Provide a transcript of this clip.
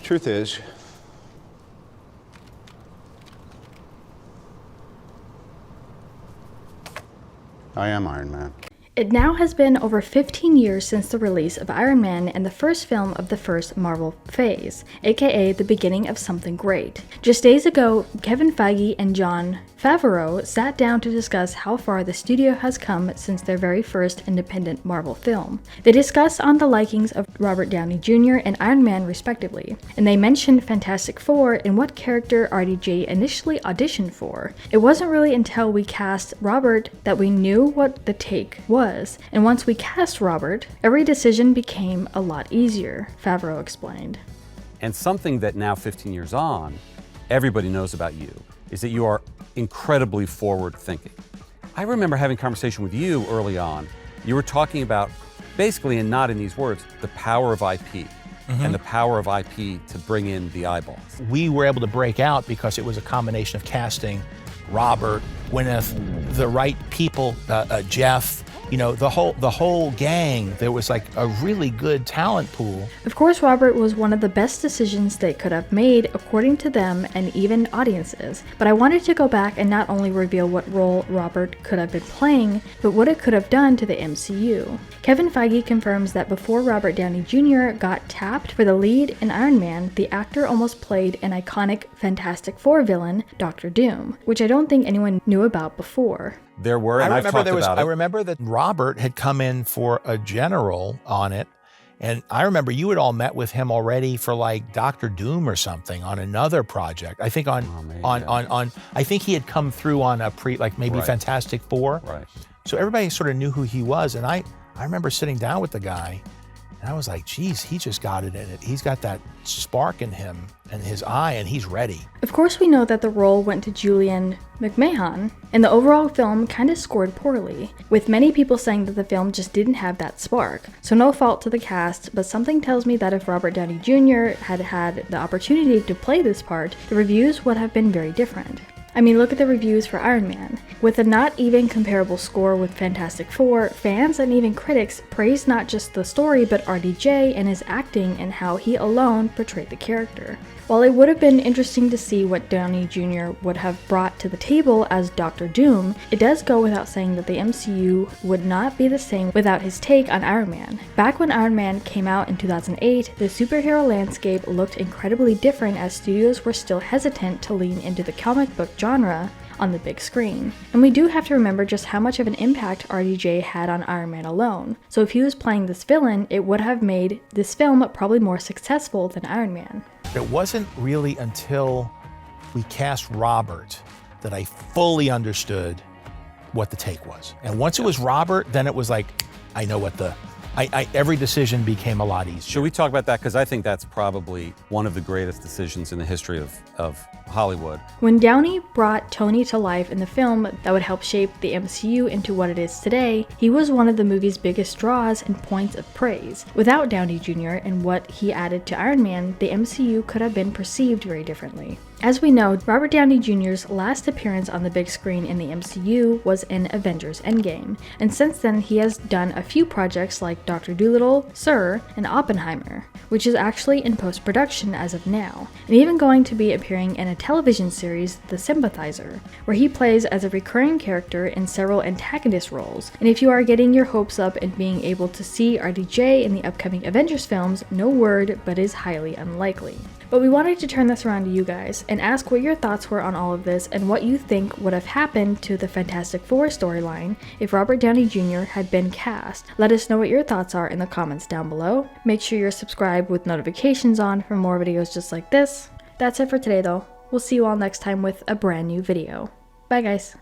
Truth is, I am Iron Man. It now has been over 15 years since the release of Iron Man and the first film of the first Marvel phase, aka the beginning of something great. Just days ago, Kevin Feige and Jon Favreau sat down to discuss how far the studio has come since their very first independent Marvel film. They discussed on the likings of Robert Downey Jr. and Iron Man respectively, and they mentioned Fantastic Four and what character RDJ initially auditioned for. It wasn't really until we cast Robert that we knew what the take was. And once we cast Robert, every decision became a lot easier, Favreau explained. And something that now 15 years on, everybody knows about you, is that you are incredibly forward-thinking. I remember having a conversation with you early on. You were talking about, basically, and not in these words, the power of IP. And the power of IP to bring in the eyeballs. We were able to break out because it was a combination of casting Robert, Gwyneth, the right people, Jeff, you know, the whole gang. There was like a really good talent pool. Of course, Robert was one of the best decisions they could have made, according to them and even audiences. But I wanted to go back and not only reveal what role Robert could have been playing, but what it could have done to the MCU. Kevin Feige confirms that before Robert Downey Jr. got tapped for the lead in Iron Man, the actor almost played an iconic Fantastic Four villain, Dr. Doom, which I don't think anyone knew about before. There were, and I've talked about it. I remember that Robert had come in for a general on it, and I remember you had all met with him already for like Dr. Doom or something on another project. I think I think he had come through on a maybe Fantastic Four. Right. So everybody sort of knew who he was, and I remember sitting down with the guy, and I was like, geez, he just got it in it. He's got that spark in him and his eye, and he's ready. Of course, we know that the role went to Julian McMahon, and the overall film kind of scored poorly, with many people saying that the film just didn't have that spark. So no fault to the cast, but something tells me that if Robert Downey Jr. had had the opportunity to play this part, the reviews would have been very different. I mean, look at the reviews for Iron Man. With a not even comparable score with Fantastic Four, fans and even critics praised not just the story but RDJ and his acting and how he alone portrayed the character. While it would have been interesting to see what Downey Jr. would have brought to the table as Dr. Doom, it does go without saying that the MCU would not be the same without his take on Iron Man. Back when Iron Man came out in 2008, the superhero landscape looked incredibly different as studios were still hesitant to lean into the comic book genre on the big screen. And we do have to remember just how much of an impact RDJ had on Iron Man alone. So if he was playing this villain, it would have made this film probably more successful than Iron Man. It wasn't really until we cast Robert that I fully understood what the take was. And once it was Robert, then it was like, I know what every decision became a lot easier. Should we talk about that? Because I think that's probably one of the greatest decisions in the history of Hollywood. When Downey brought Tony to life in the film that would help shape the MCU into what it is today, he was one of the movie's biggest draws and points of praise. Without Downey Jr. and what he added to Iron Man, the MCU could have been perceived very differently. As we know, Robert Downey Jr.'s last appearance on the big screen in the MCU was in Avengers Endgame, and since then he has done a few projects like Dr. Dolittle, Sir, and Oppenheimer, which is actually in post-production as of now, and even going to be appearing in a television series, The Sympathizer, where he plays as a recurring character in several antagonist roles. And if you are getting your hopes up and being able to see RDJ in the upcoming Avengers films, no word, but is highly unlikely. But we wanted to turn this around to you guys and ask what your thoughts were on all of this and what you think would have happened to the Fantastic Four storyline if Robert Downey Jr. had been cast. Let us know what your thoughts are in the comments down below. Make sure you're subscribed with notifications on for more videos just like this. That's it for today though. We'll see you all next time with a brand new video. Bye guys.